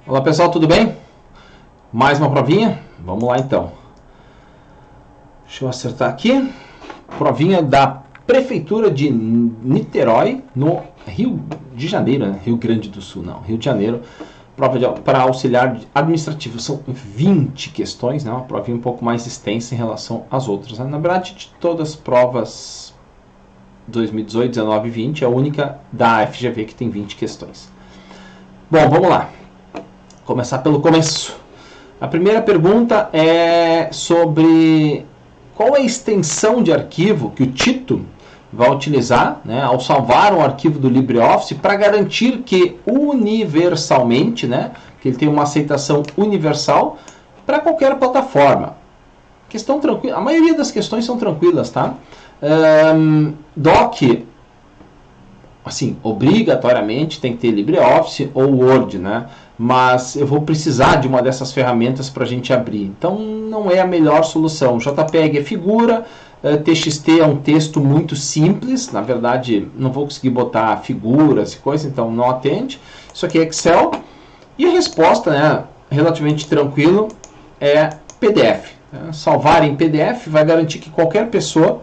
Olá pessoal, tudo bem? Mais uma provinha? Vamos lá então. Deixa eu acertar aqui. Provinha da Prefeitura de Niterói, no Rio de Janeiro, né? Rio Grande do Sul, não, Rio de Janeiro. Prova para auxiliar administrativo. São 20 questões, né? Uma provinha um pouco mais extensa em relação às outras, né? Na verdade, de todas as provas 2018, 19 e 20, é a única da FGV que tem 20 questões. Bom, vamos lá. Começar pelo começo. A primeira pergunta é sobre qual é a extensão de arquivo que o Tito vai utilizar, né, ao salvar um arquivo do LibreOffice para garantir que universalmente, né, que ele tem uma aceitação universal para qualquer plataforma. Questão tranquila. A maioria das questões são tranquilas, tá? Doc, assim, obrigatoriamente tem que ter LibreOffice ou Word, né? Mas eu vou precisar de uma dessas ferramentas para a gente abrir. Então não é a melhor solução. JPEG é figura, TXT é um texto muito simples. Na verdade, não vou conseguir botar figuras e coisas, então não atende. Isso aqui é Excel. E a resposta, né, relativamente tranquilo, é PDF. Salvar em PDF vai garantir que qualquer pessoa...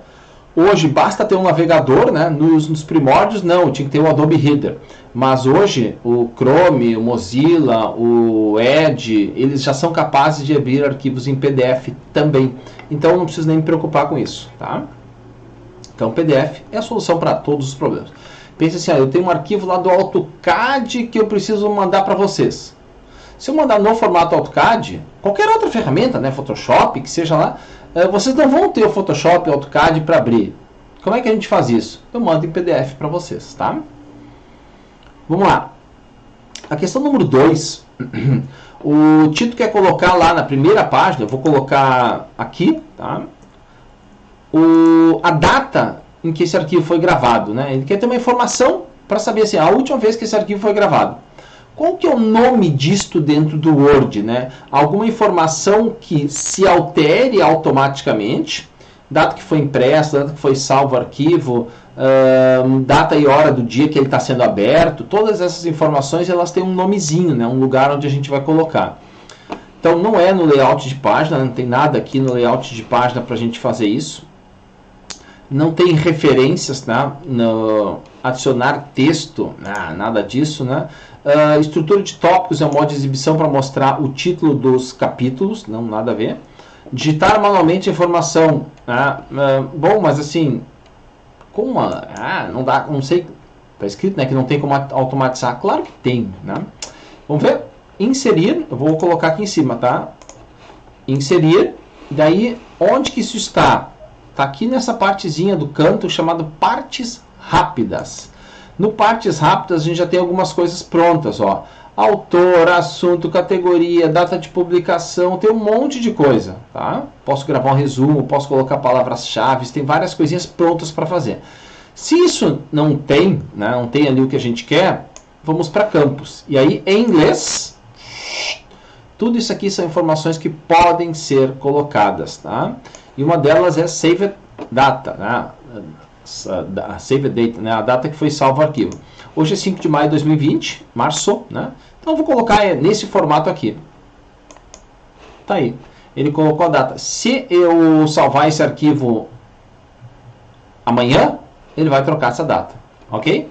Hoje basta ter um navegador, né? Nos primórdios não, tinha que ter o Adobe Reader. Mas hoje o Chrome, o Mozilla, o Edge, eles já são capazes de abrir arquivos em PDF também. Então não preciso nem me preocupar com isso, tá? Então PDF é a solução para todos os problemas. Pense assim, eu tenho um arquivo lá do AutoCAD que eu preciso mandar para vocês. Se eu mandar no formato AutoCAD, qualquer outra ferramenta, né, Photoshop, que seja lá, vocês não vão ter o Photoshop e o AutoCAD para abrir. Como é que a gente faz isso? Eu mando em PDF para vocês, tá? Vamos lá. A questão número 2. O Tito quer colocar lá na primeira página, eu vou colocar aqui, tá? A data em que esse arquivo foi gravado, né? Ele quer ter uma informação para saber assim, a última vez que esse arquivo foi gravado. Qual que é o nome disto dentro do Word, né? Alguma informação que se altere automaticamente, data que foi impresso, data que foi salvo o arquivo, data e hora do dia que ele está sendo aberto, todas essas informações elas têm um nomezinho, né? Um lugar onde a gente vai colocar. Então não é no layout de página, não tem nada aqui no layout de página para a gente fazer isso. Não tem referências, né? No adicionar texto, nada disso, né? Estrutura de tópicos é um modo de exibição para mostrar o título dos capítulos, não nada a ver. Digitar manualmente a informação, bom, mas assim, como não dá, não sei, está escrito, né, que não tem como automatizar, claro que tem, né? Vamos ver, inserir, eu vou colocar aqui em cima, tá? Inserir, daí onde que isso está? Está aqui nessa partezinha do canto chamado partes rápidas. No partes rápidas a gente já tem algumas coisas prontas, ó. Autor, assunto, categoria, data de publicação, tem um monte de coisa, tá? Posso gravar um resumo, posso colocar palavras-chave, tem várias coisinhas prontas para fazer. Se isso não tem, né, não tem ali o que a gente quer, vamos para campos. E aí, em inglês, tudo isso aqui são informações que podem ser colocadas, tá? E uma delas é Saved Data, né? Save Date, né? A data que foi salvo o arquivo. Hoje é 5 de maio de 2020, março, né? Então eu vou colocar nesse formato aqui. Tá aí. Ele colocou a data. Se eu salvar esse arquivo amanhã, ele vai trocar essa data, ok?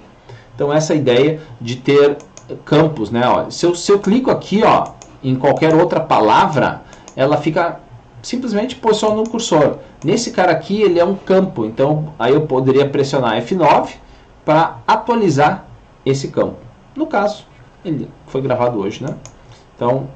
Então essa é a ideia de ter campos, né? Ó, se eu clico aqui, ó, em qualquer outra palavra, ela fica simplesmente posicionando no cursor. Nesse cara aqui, ele é um campo, então aí eu poderia pressionar F9 para atualizar esse campo. No caso, ele foi gravado hoje, né? Então,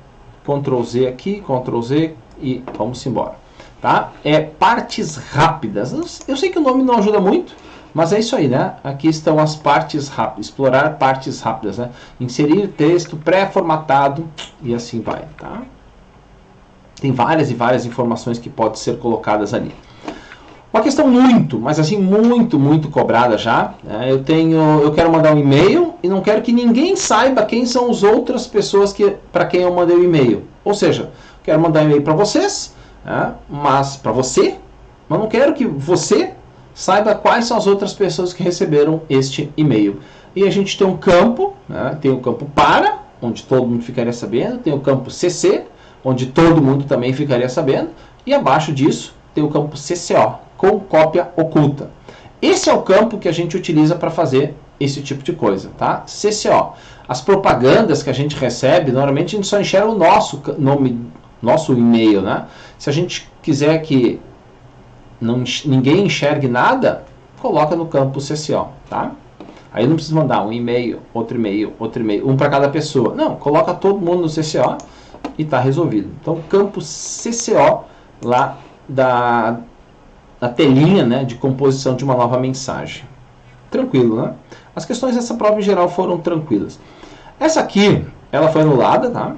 Ctrl Z aqui, Ctrl Z e vamos embora. Tá? É partes rápidas. Eu sei que o nome não ajuda muito, mas é isso aí, né? Aqui estão as partes rápidas, explorar partes rápidas, né? Inserir texto pré-formatado e assim vai, tá? Tem várias e várias informações que podem ser colocadas ali. Uma questão muito, mas assim, muito cobrada já. Né? Eu quero mandar um e-mail e não quero que ninguém saiba quem são as outras pessoas para quem eu mandei o e-mail. Ou seja, quero mandar um e-mail para vocês, né? Mas para você, mas não quero que você saiba quais são as outras pessoas que receberam este e-mail. E a gente tem um campo, né? Tem o campo para onde todo mundo ficaria sabendo, tem o campo CC, onde todo mundo também ficaria sabendo, e abaixo disso tem o campo CCO, com cópia oculta. Esse é o campo que a gente utiliza para fazer esse tipo de coisa, tá? CCO. As propagandas que a gente recebe, normalmente a gente só enxerga o nosso nome, nosso e-mail, né? Se a gente quiser que ninguém enxergue nada, coloca no campo CCO, tá? Aí não precisa mandar um e-mail, outro e-mail, um para cada pessoa. Não, coloca todo mundo no CCO e está resolvido. Então, campo CCO lá da telinha, né, de composição de uma nova mensagem. Tranquilo, né? As questões dessa prova em geral foram tranquilas. Essa aqui, ela foi anulada, tá?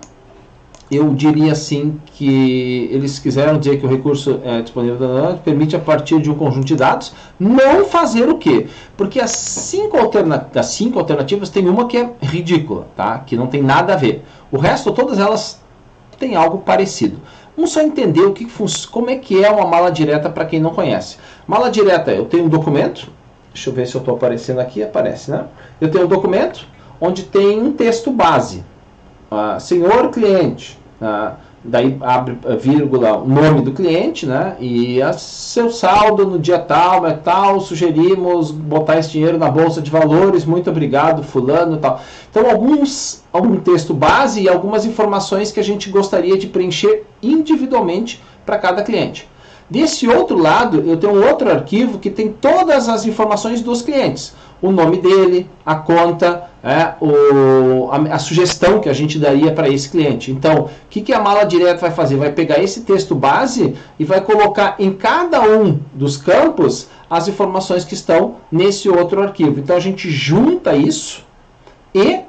Eu diria assim que eles quiseram dizer que o recurso é disponível permite a partir de um conjunto de dados não fazer o quê? Porque as cinco alternativas tem uma que é ridícula, tá? Que não tem nada a ver. O resto, todas elas têm algo parecido. Vamos só entender como é que é uma mala direta para quem não conhece. Mala direta, eu tenho um documento, deixa eu ver se eu estou aparecendo aqui, aparece, né? Eu tenho um documento onde tem um texto base. Senhor cliente, daí abre vírgula, o nome do cliente, né? E seu saldo no dia tal, sugerimos botar esse dinheiro na bolsa de valores, muito obrigado, fulano, tal. Então, algum texto base e algumas informações que a gente gostaria de preencher individualmente para cada cliente. Desse outro lado, eu tenho um outro arquivo que tem todas as informações dos clientes. O nome dele, a conta, a sugestão que a gente daria para esse cliente. Então, o que a mala direta vai fazer? Vai pegar esse texto base e vai colocar em cada um dos campos as informações que estão nesse outro arquivo. Então, a gente junta isso e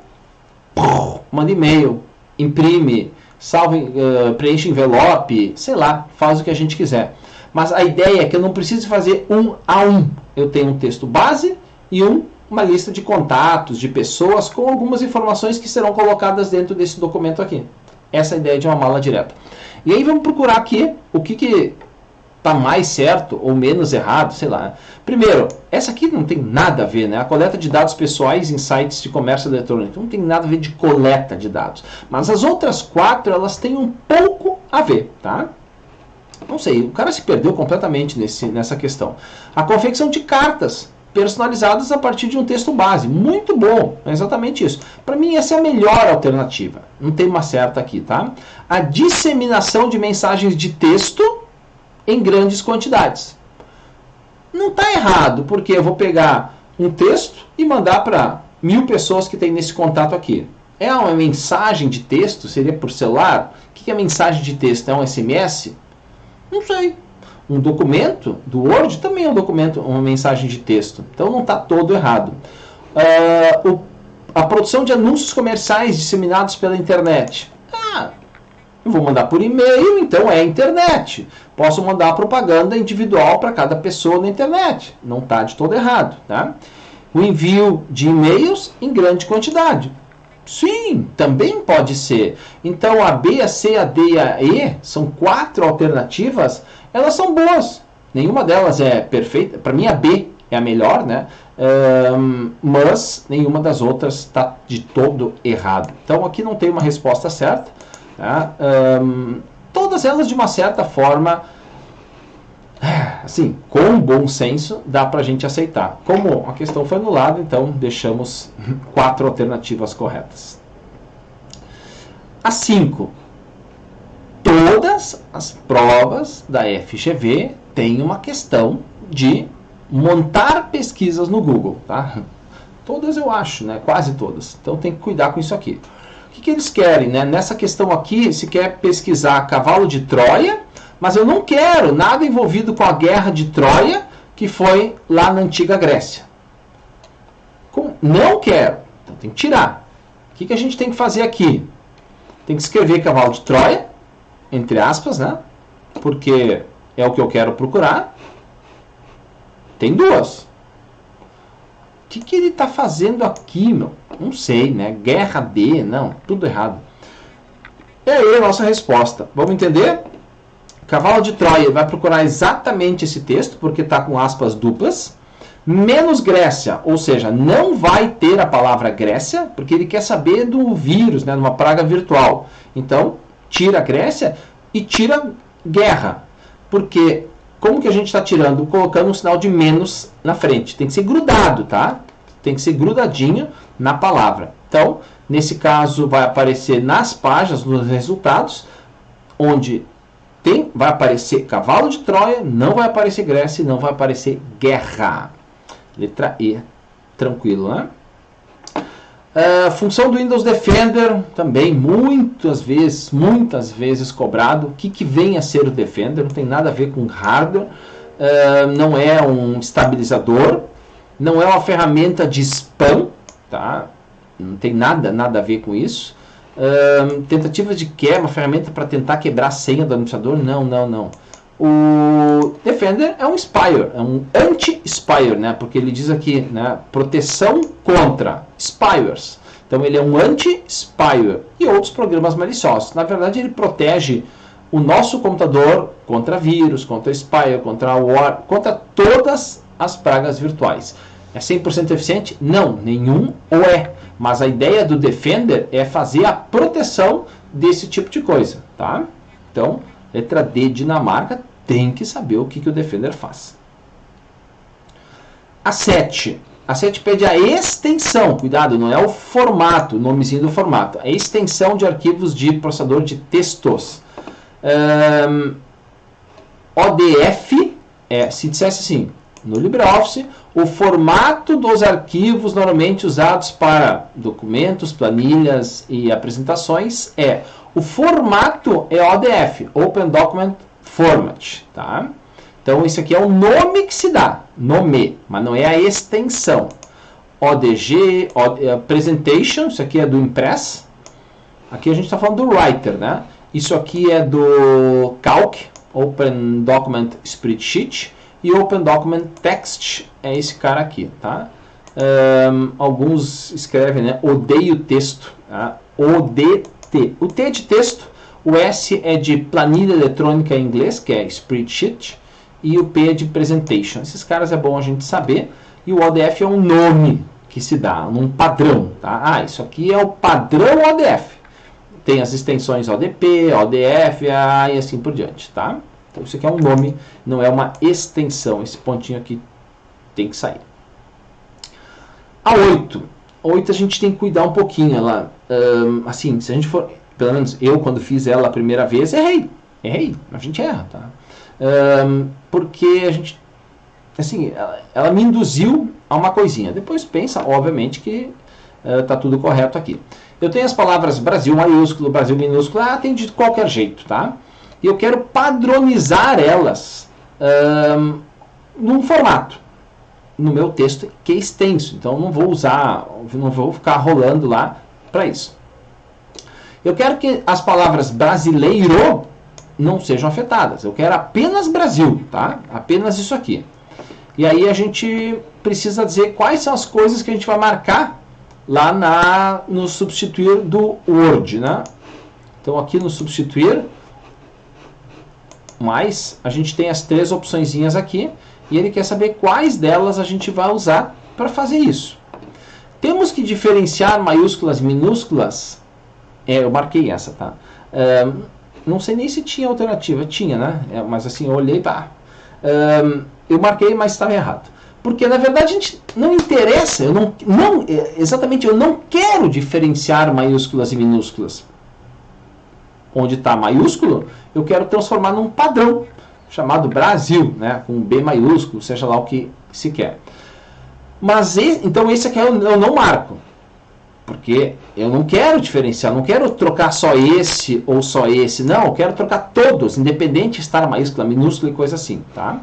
manda e-mail, imprime, preenche envelope, sei lá, faz o que a gente quiser. Mas a ideia é que eu não preciso fazer um a um. Eu tenho um texto base e uma lista de contatos, de pessoas, com algumas informações que serão colocadas dentro desse documento aqui. Essa é a ideia de uma mala direta. E aí vamos procurar aqui o que está mais certo ou menos errado, sei lá. Primeiro, essa aqui não tem nada a ver, né? A coleta de dados pessoais em sites de comércio eletrônico. Não tem nada a ver de coleta de dados. Mas as outras 4, elas têm um pouco a ver, tá? Não sei, o cara se perdeu completamente nessa questão. A confecção de cartas personalizadas a partir de um texto base. Muito bom, é exatamente isso. Para mim, essa é a melhor alternativa. Não tem uma certa aqui, tá? A disseminação de mensagens de texto em grandes quantidades. Não está errado, porque eu vou pegar um texto e mandar para 1000 pessoas que tem nesse contato aqui. É uma mensagem de texto? Seria por celular? O que é mensagem de texto? É um SMS? Não sei. Um documento do Word também é um documento, uma mensagem de texto. Então não está todo errado. A produção de anúncios comerciais disseminados pela internet. Eu vou mandar por e-mail, então é internet. Posso mandar propaganda individual para cada pessoa na internet. Não está de todo errado. Tá? O envio de e-mails em grande quantidade. Sim, também pode ser. Então a B, a C, a D e a E são 4 alternativas. Elas são boas. Nenhuma delas é perfeita. Para mim a B é a melhor, né? Mas nenhuma das outras está de todo errado. Então aqui não tem uma resposta certa. Tá? Todas elas de uma certa forma, assim, com bom senso, dá para a gente aceitar. Como a questão foi anulada, então deixamos 4 alternativas corretas. A 5. Todas as provas da FGV têm uma questão de montar pesquisas no Google. Tá? Todas eu acho, né? Quase todas. Então tem que cuidar com isso aqui. O que eles querem? Né? Nessa questão aqui, se quer pesquisar cavalo de Troia, mas eu não quero nada envolvido com a guerra de Troia, que foi lá na antiga Grécia. Não quero. Então tem que tirar. O que a gente tem que fazer aqui? Tem que escrever cavalo de Troia, entre aspas, né? Porque é o que eu quero procurar. Tem 2. O que ele está fazendo aqui, meu? Não sei, né? Guerra de... Não, tudo errado. E aí a nossa resposta. Vamos entender? Cavalo de Troia vai procurar exatamente esse texto, porque está com aspas duplas. Menos Grécia, ou seja, não vai ter a palavra Grécia, porque ele quer saber do vírus, né, de uma praga virtual. Então, tira Grécia e tira guerra. Porque, como que a gente está tirando? Colocando um sinal de menos na frente. Tem que ser grudado, tá? Tem que ser grudadinho na palavra. Então, nesse caso, vai aparecer nas páginas, nos resultados, onde vai aparecer cavalo de Troia, não vai aparecer Grécia e não vai aparecer guerra. Letra E, tranquilo, né? Função do Windows Defender, também muitas vezes cobrado. O que vem a ser o Defender? Não tem nada a ver com hardware, não é um estabilizador, não é uma ferramenta de spam, tá? Não tem nada a ver com isso. Tentativa de quebra, uma ferramenta para tentar quebrar a senha do administrador? Não. O Defender é um spyware, é um anti-spyware, né? Porque ele diz aqui, né, proteção contra spywares. Então ele é um anti-spyware e outros programas maliciosos. Na verdade, ele protege o nosso computador contra vírus, contra spyware, contra war, contra todas as pragas virtuais. É 100% eficiente? Não, nenhum ou é. Mas a ideia do Defender é fazer a proteção desse tipo de coisa, tá? Então, letra D, Dinamarca, tem que saber o que o Defender faz. A 7 pede a extensão, cuidado, não é o formato, o nomezinho do formato, a extensão de arquivos de processador de textos. ODF, se dissesse assim, no LibreOffice, o formato dos arquivos normalmente usados para documentos, planilhas e apresentações o formato é ODF, Open Document Format, tá? Então isso aqui é o nome que se dá, mas não é a extensão. ODG, Presentation, isso aqui é do Impress. Aqui a gente está falando do Writer, né? Isso aqui é do Calc, Open Document Spreadsheet. E Open Document Text é esse cara aqui, tá? Alguns escrevem, né? Odeio texto, tá? ODT. O T é de texto, o S é de planilha eletrônica em inglês, que é Spreadsheet, e o P é de Presentation. Esses caras é bom a gente saber. E o ODF é um nome que se dá, um padrão, tá? Isso aqui é o padrão ODF. Tem as extensões ODP, ODF, e assim por diante, tá? Então isso aqui é um nome, não é uma extensão. Esse pontinho aqui tem que sair. A 8. A 8 a gente tem que cuidar um pouquinho. Ela, assim, se a gente for... Pelo menos eu, quando fiz ela a primeira vez, errei. A gente erra, tá? Porque a gente... Assim, ela me induziu a uma coisinha. Depois pensa, obviamente, que está tudo correto aqui. Eu tenho as palavras Brasil maiúsculo, Brasil minúsculo. Tem de qualquer jeito, tá? E eu quero padronizar elas num formato, no meu texto, que é extenso. Então, não vou ficar rolando lá para isso. Eu quero que as palavras brasileiro não sejam afetadas. Eu quero apenas Brasil, tá? Apenas isso aqui. E aí a gente precisa dizer quais são as coisas que a gente vai marcar lá no substituir do Word, né? Então, aqui no substituir... Mas a gente tem as 3 opçõezinhas aqui e ele quer saber quais delas a gente vai usar para fazer isso. Temos que diferenciar maiúsculas e minúsculas. Eu marquei essa, tá? Não sei nem se tinha alternativa. Tinha, né? Mas assim, eu olhei, eu marquei, mas estava errado. Porque na verdade a gente não interessa, exatamente, eu não quero diferenciar maiúsculas e minúsculas. Onde está maiúsculo, eu quero transformar num padrão, chamado Brasil, né, com B maiúsculo, seja lá o que se quer. Mas, então esse aqui eu não marco, porque eu não quero diferenciar, não quero trocar só esse ou só esse, não, eu quero trocar todos, independente de estar maiúscula, minúscula e coisa assim, tá?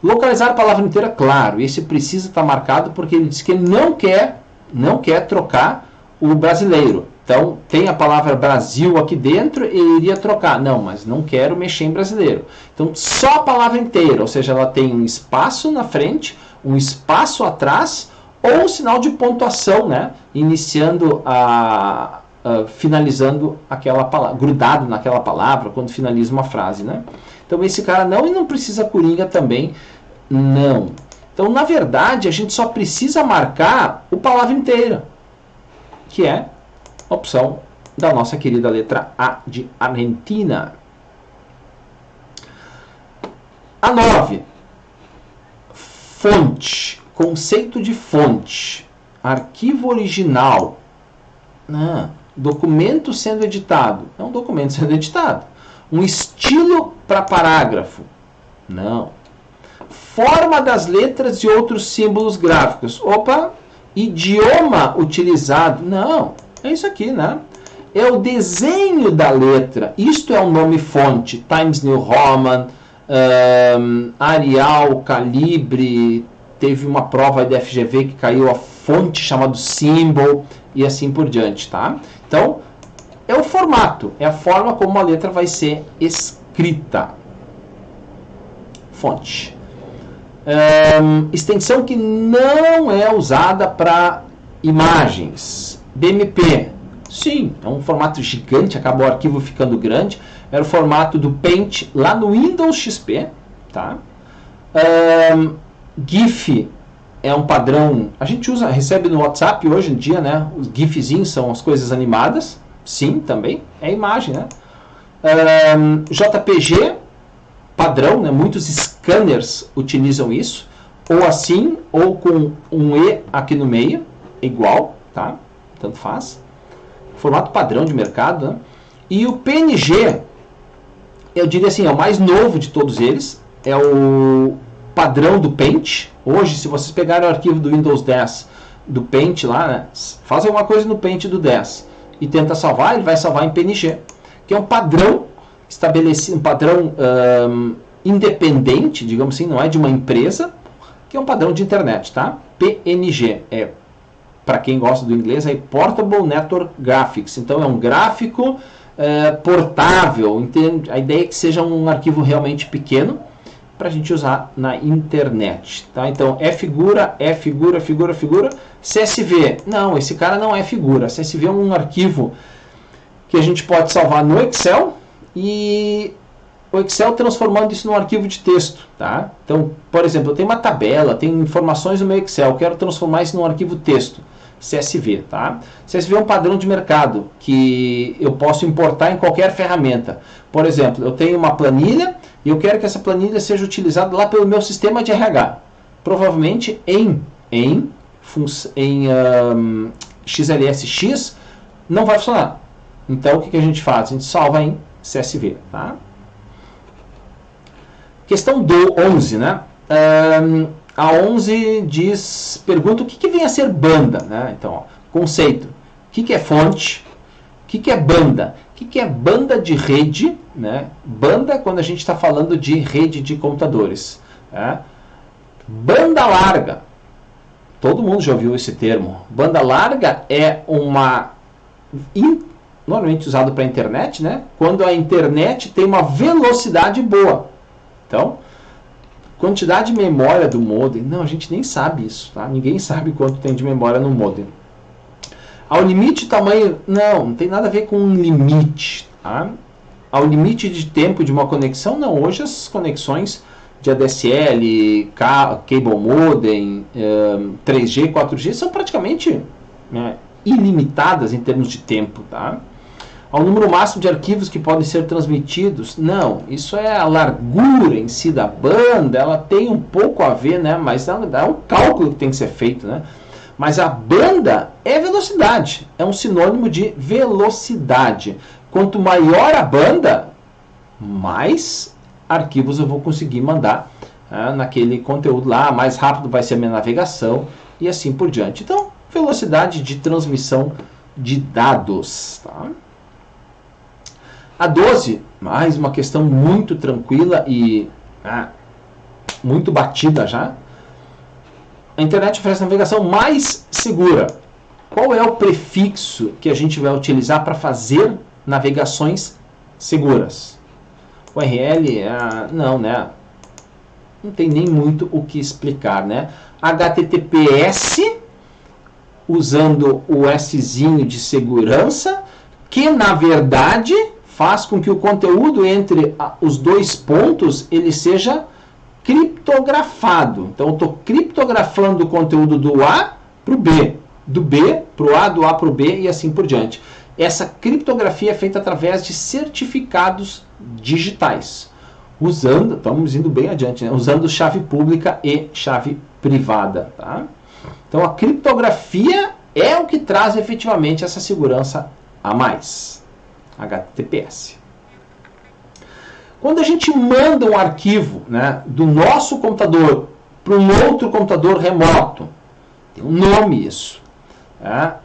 Localizar a palavra inteira, claro, esse precisa estar marcado porque ele diz que ele não quer trocar o brasileiro. Então, tem a palavra Brasil aqui dentro, ele iria trocar. Não, mas não quero mexer em brasileiro. Então, só a palavra inteira, ou seja, ela tem um espaço na frente, um espaço atrás, ou um sinal de pontuação, né? Iniciando finalizando aquela palavra, grudado naquela palavra, quando finaliza uma frase, né? Então, esse cara não, e não precisa coringa também, não. Então, na verdade, a gente só precisa marcar o palavra inteira, que é a opção da nossa querida letra A de Argentina. A 9. Fonte. Conceito de fonte. Arquivo original. Documento sendo editado. Não, documento sendo editado. Um estilo para parágrafo. Não. Forma das letras e outros símbolos gráficos. Opa! Idioma utilizado. Não. É isso aqui, né? É o desenho da letra. Isto é o nome fonte. Times New Roman, Arial, Calibre. Teve uma prova da FGV que caiu a fonte chamada symbol e assim por diante, tá? Então, é o formato. É a forma como a letra vai ser escrita. Fonte. Extensão que não é usada para imagens. BMP. Sim, é um formato gigante, acabou o arquivo ficando grande. Era o formato do Paint lá no Windows XP. Tá? GIF é um padrão, a gente recebe no WhatsApp hoje em dia, né? Os GIFzinhos são as coisas animadas. Sim, também, é imagem, né? JPG, padrão, né? Muitos scanners utilizam isso, ou assim, ou com um E aqui no meio, igual, tá? Tanto faz. Formato padrão de mercado, né? E o PNG, eu diria assim, é o mais novo de todos eles, é o padrão do Paint. Hoje, se vocês pegarem o arquivo do Windows 10, do Paint lá, né? Faz alguma coisa no Paint do 10 e tenta salvar, ele vai salvar em PNG, que é um padrão estabelecido, um padrão independente, digamos assim, não é de uma empresa, que é um padrão de internet, tá? PNG, para quem gosta do inglês, é Portable Network Graphics. Então, é um gráfico portável. A ideia é que seja um arquivo realmente pequeno para a gente usar na internet. Tá? Então, figura, figura, figura, figura. CSV. Não, esse cara não é figura. CSV é um arquivo que a gente pode salvar no Excel e o Excel transformando isso num arquivo de texto. Tá? Então, por exemplo, eu tenho uma tabela, tenho informações no meu Excel, eu quero transformar isso num arquivo texto. CSV, tá? CSV é um padrão de mercado que eu posso importar em qualquer ferramenta. Por exemplo, eu tenho uma planilha e eu quero que essa planilha seja utilizada lá pelo meu sistema de RH. Provavelmente em XLSX não vai funcionar. Então, o que a gente faz? A gente salva em CSV, tá? Questão 11, né? A 11 pergunta o que vem a ser banda, né? Então, ó, conceito. O que é fonte? O que é banda? O que é banda de rede? Né? Banda quando a gente está falando de rede de computadores. Né? Banda larga. Todo mundo já ouviu esse termo. Banda larga é normalmente usado para a internet, né? Quando a internet tem uma velocidade boa. Então, quantidade de memória do modem, não, a gente nem sabe isso, tá? Ninguém sabe quanto tem de memória no modem. Ao limite de tamanho, não tem nada a ver com um limite, tá? Ao limite de tempo de uma conexão, não. Hoje as conexões de ADSL, cable modem, 3G, 4G são praticamente ilimitadas em termos de tempo, tá? Ao número máximo de arquivos que podem ser transmitidos, não, isso é a largura em si da banda, ela tem um pouco a ver, né, mas é um cálculo que tem que ser feito, né, mas a banda é velocidade, é um sinônimo de velocidade. Quanto maior a banda, mais arquivos eu vou conseguir mandar naquele conteúdo lá, mais rápido vai ser a minha navegação e assim por diante. Então, velocidade de transmissão de dados, tá? A 12, mais uma questão muito tranquila e muito batida já. A internet oferece a navegação mais segura. Qual é o prefixo que a gente vai utilizar para fazer navegações seguras? URL, não, né? Não tem nem muito o que explicar, né? HTTPS, usando o Szinho de segurança, que na verdade faz com que o conteúdo entre os dois pontos ele seja criptografado. Então eu estou criptografando o conteúdo do A para o B, do B para o A, do A para o B e assim por diante. Essa criptografia é feita através de certificados digitais, usando, estamos indo bem adiante, né? Usando chave pública e chave privada. Tá? Então a criptografia é o que traz efetivamente essa segurança a mais. HTTPS. Quando a gente manda um arquivo, né, do nosso computador para um outro computador remoto, tem um nome isso. Tá?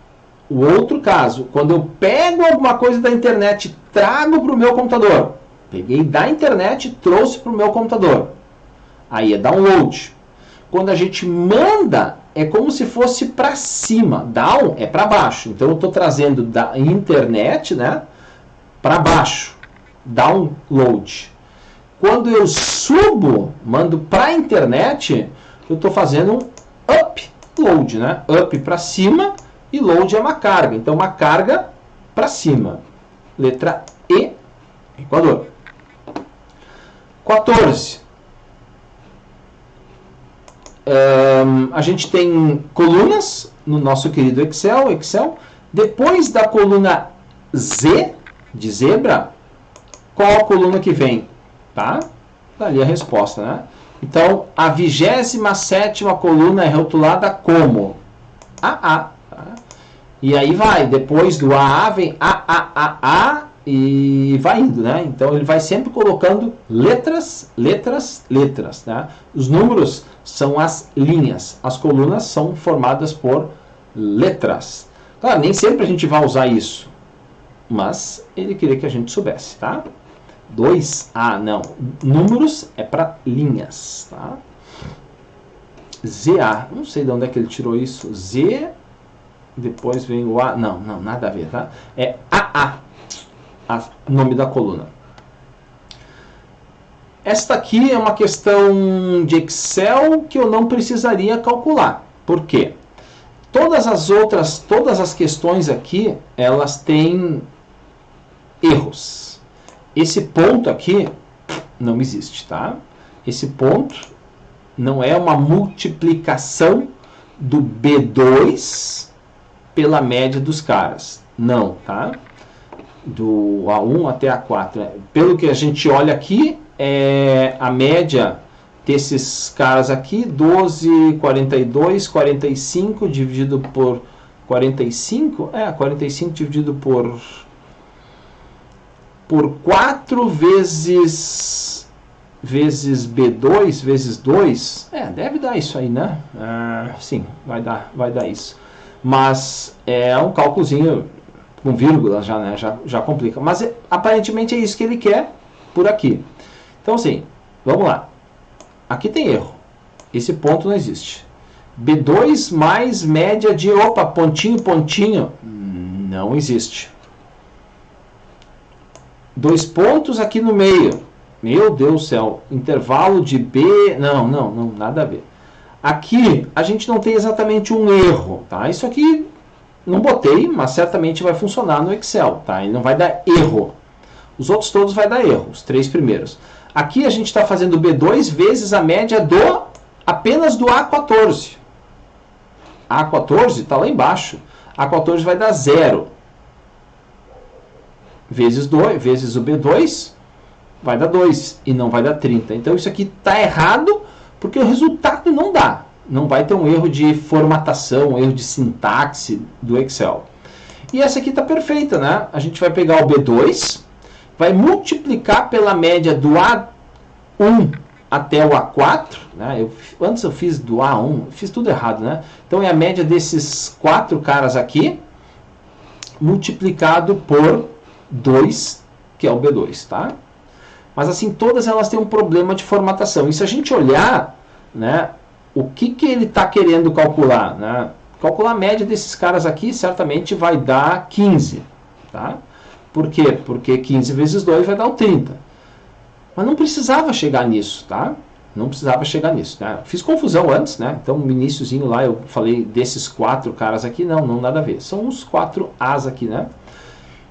O outro caso, quando eu pego alguma coisa da internet e trago para o meu computador, peguei da internet e trouxe para o meu computador, aí é download. Quando a gente manda, é como se fosse para cima. Down é para baixo. Então eu estou trazendo da internet, né, para baixo. Download. Quando eu subo, mando para a internet, eu estou fazendo um upload. Né? Up para cima e load é uma carga. Então uma carga para cima. Letra E, Equador. 14. A gente tem colunas no nosso querido Excel. Depois da coluna Z, de zebra, qual a coluna que vem? Tá? Dali a resposta, né? Então, a 27ª coluna é rotulada como AA. Tá? E aí vai, depois do AA vem AAAA e vai indo, né? Então, ele vai sempre colocando letras. Né? Os números são as linhas. As colunas são formadas por letras. Claro, nem sempre a gente vai usar isso, mas ele queria que a gente soubesse, tá? 2A, não. Números é para linhas, tá? ZA, não sei de onde é que ele tirou isso. Z, depois vem o A, não, nada a ver, tá? É AA, nome da coluna. Esta aqui é uma questão de Excel que eu não precisaria calcular. Por quê? Todas as questões aqui, elas têm erros. Esse ponto aqui não existe, tá? Esse ponto não é uma multiplicação do B2 pela média dos caras. Não, tá? Do A1 até A4. Né? Pelo que a gente olha aqui, a média desses caras aqui, 12, 42, 45 dividido por 45, 45 dividido por 4 vezes B2, vezes 2, deve dar isso aí, né? Sim, vai dar isso. Mas é um cálculozinho com vírgula já, né? Já complica. Mas aparentemente é isso que ele quer por aqui. Então, assim, vamos lá. Aqui tem erro. Esse ponto não existe. B2 mais média de... Opa, pontinho. Não existe. 2 pontos aqui no meio. Meu Deus do céu. Intervalo de B... Não, nada a ver. Aqui, a gente não tem exatamente um erro, tá? Isso aqui não botei, mas certamente vai funcionar no Excel, tá? Ele não vai dar erro. Os outros todos vai dar erro, os 3 primeiros. Aqui a gente está fazendo B2 vezes a média apenas do A14. A14 está lá embaixo. A14 vai dar 0. Vezes 2, vezes o B2, vai dar 2 e não vai dar 30. Então isso aqui está errado porque o resultado não dá. Não vai ter um erro de formatação, um erro de sintaxe do Excel. E essa aqui está perfeita, né? A gente vai pegar o B2, vai multiplicar pela média do A1 até o A4, né? Antes eu fiz do A1, fiz tudo errado, né? Então é a média desses 4 caras aqui, multiplicado por 2, que é o B2, tá? Mas assim, todas elas têm um problema de formatação. E se a gente olhar, né, o que ele está querendo calcular, né? Calcular a média desses caras aqui, certamente vai dar 15, tá? Por quê? Porque 15 vezes 2 vai dar o 30. Mas não precisava chegar nisso, tá? Não precisava chegar nisso, né? Fiz confusão antes, né? Então, no iniciozinho lá, eu falei desses 4 caras aqui. Não, nada a ver. São os 4 As aqui, né?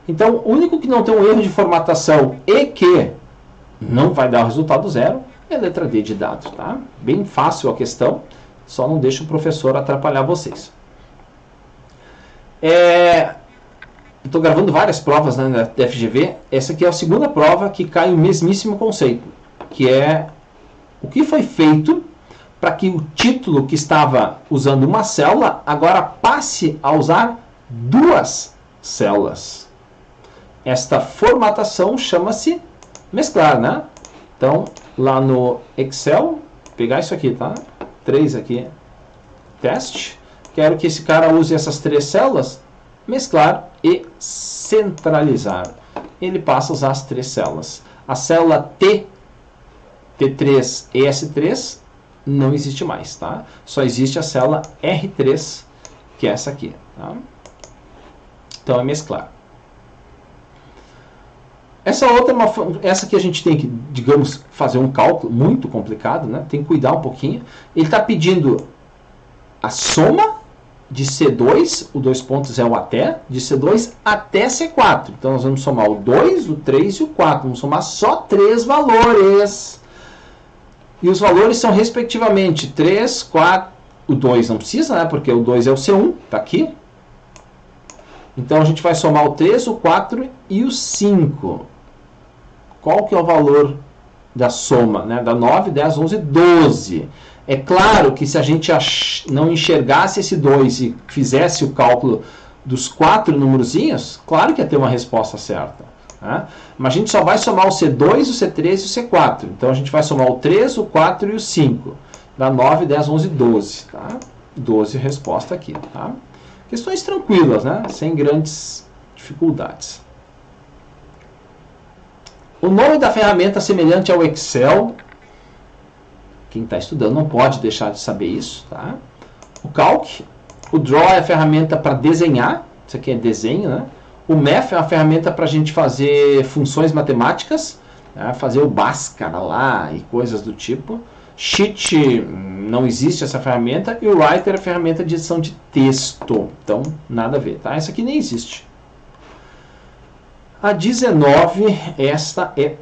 Então, o único que não tem um erro de formatação e que não vai dar o resultado 0 é a letra D de dado, tá? Bem fácil a questão, só não deixa o professor atrapalhar vocês. Estou gravando várias provas, né, da FGV. Essa aqui é a segunda prova que cai o mesmíssimo conceito, que é o que foi feito para que o título que estava usando uma célula agora passe a usar duas células. Esta formatação chama-se mesclar, né? Então, lá no Excel, pegar isso aqui, tá? 3 aqui, teste. Quero que esse cara use essas 3 células, mesclar e centralizar. Ele passa a usar as 3 células. A célula T, T3 e S3 não existe mais, tá? Só existe a célula R3, que é essa aqui, tá? Então é mesclar. Essa outra, essa que a gente tem que, digamos, fazer um cálculo muito complicado, né? Tem que cuidar um pouquinho. Ele está pedindo a soma de C2, o 2 pontos é o até, de C2 até C4. Então nós vamos somar o 2, o 3 e o 4. Vamos somar só 3 valores. E os valores são respectivamente 3, 4, o 2 não precisa, né? Porque o 2 é o C1, está aqui. Então a gente vai somar o 3, o 4 e o 5. Qual que é o valor da soma, né? Da 9, 10, 11, 12. É claro que se a gente não enxergasse esse 2 e fizesse o cálculo dos 4 numerozinhos, claro que ia ter uma resposta certa, né? Mas a gente só vai somar o C2, o C3 e o C4. Então a gente vai somar o 3, o 4 e o 5. Dá 9, 10, 11, 12. Tá? 12 resposta aqui. Tá? Questões tranquilas, né? Sem grandes dificuldades. O nome da ferramenta semelhante ao Excel. Quem está estudando não pode deixar de saber isso. Tá? O Calc. O Draw é a ferramenta para desenhar. Isso aqui é desenho, né? O Math é uma ferramenta para a gente fazer funções matemáticas, né? Fazer o Bhaskara lá e coisas do tipo. Sheet, não existe essa ferramenta. E o Writer é a ferramenta de edição de texto. Então, nada a ver, tá? Essa aqui nem existe. A 19, esta é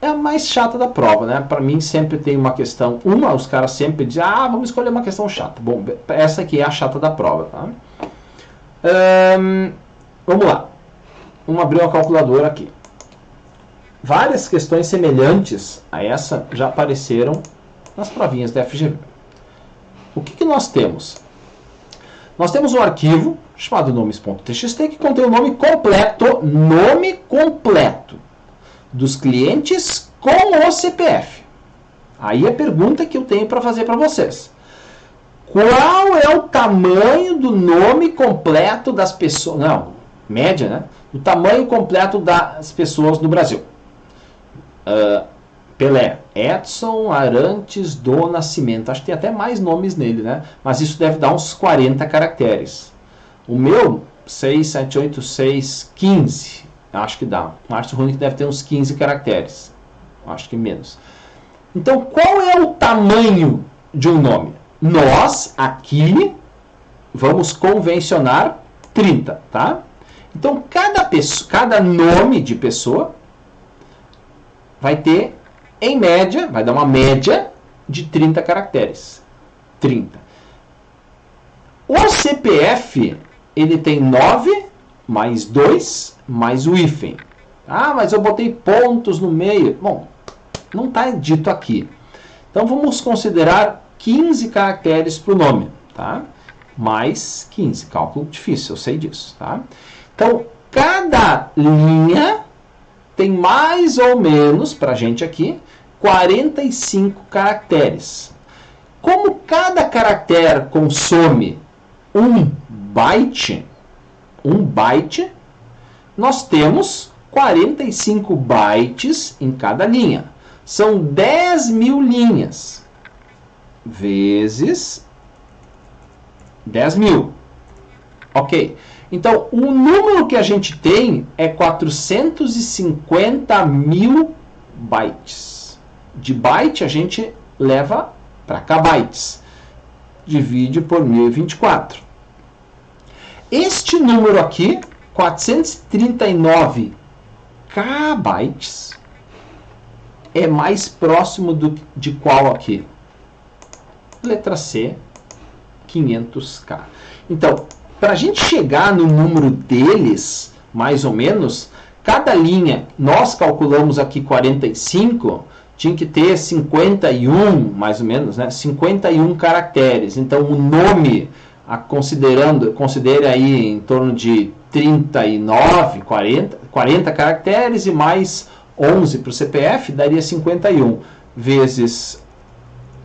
a mais chata da prova, né? Para mim sempre tem uma questão. Os caras sempre dizem, vamos escolher uma questão chata. Bom, essa aqui é a chata da prova, tá? Vamos lá. Vamos abrir uma calculadora aqui. Várias questões semelhantes a essa já apareceram nas provinhas da FGV. O que nós temos? Nós temos um arquivo chamado nomes.txt que contém o nome completo dos clientes com o CPF. Aí a pergunta que eu tenho para fazer para vocês. Qual é o tamanho do nome completo das pessoas? Não, média, né? O tamanho completo das pessoas no Brasil. Pelé, Edson Arantes do Nascimento. Acho que tem até mais nomes nele, né? Mas isso deve dar uns 40 caracteres. O meu, 6, 7, 8, 6, 15. Acho que dá. O Márcio Runic deve ter uns 15 caracteres. Acho que menos. Então, qual é o tamanho de um nome? Nós, aqui, vamos convencionar 30, tá? Então, cada nome de pessoa vai ter, em média, vai dar uma média de 30 caracteres. 30. O CPF, ele tem 9, mais 2, mais o hífen. Mas eu botei pontos no meio. Bom, não está dito aqui. Então, vamos considerar 15 caracteres para o nome, tá? Mais 15. Cálculo difícil, eu sei disso, tá? Então, cada linha tem mais ou menos, para a gente aqui, 45 caracteres. Como cada caractere consome um byte, nós temos 45 bytes em cada linha. São 10.000 linhas vezes 10.000. Ok. Então, o número que a gente tem é 450.000 bytes. De byte a gente leva para kbytes. Divide por 1024. Este número aqui, 439 kbytes, é mais próximo de qual aqui? Letra C, 500K. Então, para a gente chegar no número deles, mais ou menos, cada linha, nós calculamos aqui 45, tinha que ter 51, mais ou menos, né? 51 caracteres. Então, o nome, considere aí em torno de 39, 40 caracteres e mais 11 para o CPF, daria 51 vezes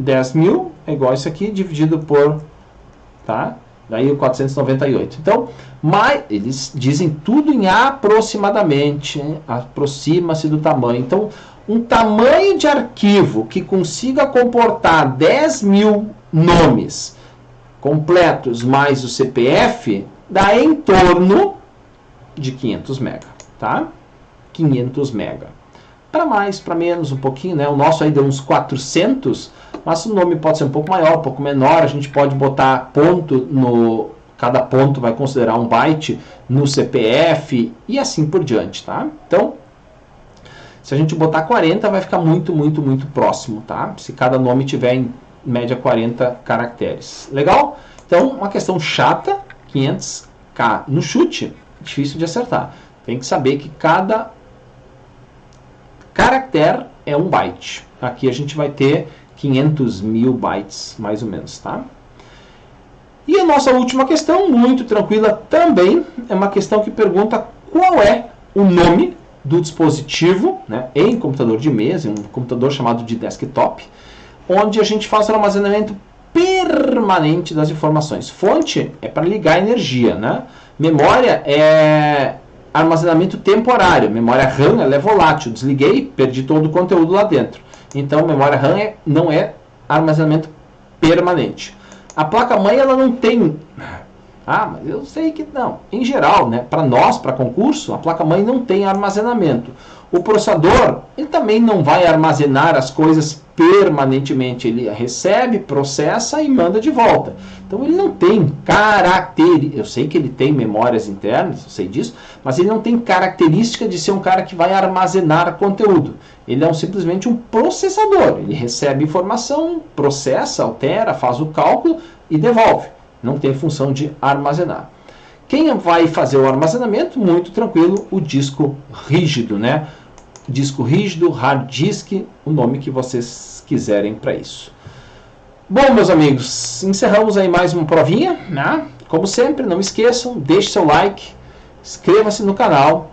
10.000 é igual a isso aqui, dividido por, tá? Daí o 498. Então, eles dizem tudo em aproximadamente, hein? Aproxima-se do tamanho. Então, um tamanho de arquivo que consiga comportar 10.000 nomes completos mais o CPF, dá em torno de 500 mega, tá? 500 mega. Para mais, para menos, um pouquinho, né? O nosso aí deu uns 400, mas o nome pode ser um pouco maior, um pouco menor. A gente pode botar ponto cada ponto vai considerar um byte no CPF e assim por diante, tá? Então, se a gente botar 40, vai ficar muito, muito, muito próximo, tá? Se cada nome tiver em média 40 caracteres. Legal? Então, uma questão chata, 500K no chute, difícil de acertar. Tem que saber que cada caractere é um byte. Aqui a gente vai ter 500.000 bytes, mais ou menos, tá? E a nossa última questão, muito tranquila também, é uma questão que pergunta qual é o nome do dispositivo, né, em computador de mesa, em um computador chamado de desktop, onde a gente faz o armazenamento permanente das informações. Fonte é para ligar energia, né? Memória é armazenamento temporário. Memória RAM ela é volátil. Desliguei, perdi todo o conteúdo lá dentro. Então, memória RAM não é armazenamento permanente. A placa-mãe ela não tem... Ah, mas eu sei que não. Em geral, né, para nós, para concurso, a placa-mãe não tem armazenamento. O processador, ele também não vai armazenar as coisas permanentemente. Ele recebe, processa e manda de volta. Então ele não tem característica. Eu sei que ele tem memórias internas, eu sei disso, mas ele não tem característica de ser um cara que vai armazenar conteúdo. Ele é simplesmente um processador. Ele recebe informação, processa, altera, faz o cálculo e devolve. Não tem função de armazenar. Quem vai fazer o armazenamento? Muito tranquilo, o disco rígido, né? Disco rígido, hard disk, o nome que vocês quiserem para isso. Bom, meus amigos, encerramos aí mais uma provinha, né? Como sempre, não esqueçam, deixe seu like, inscreva-se no canal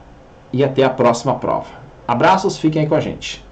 e até a próxima prova. Abraços, fiquem aí com a gente.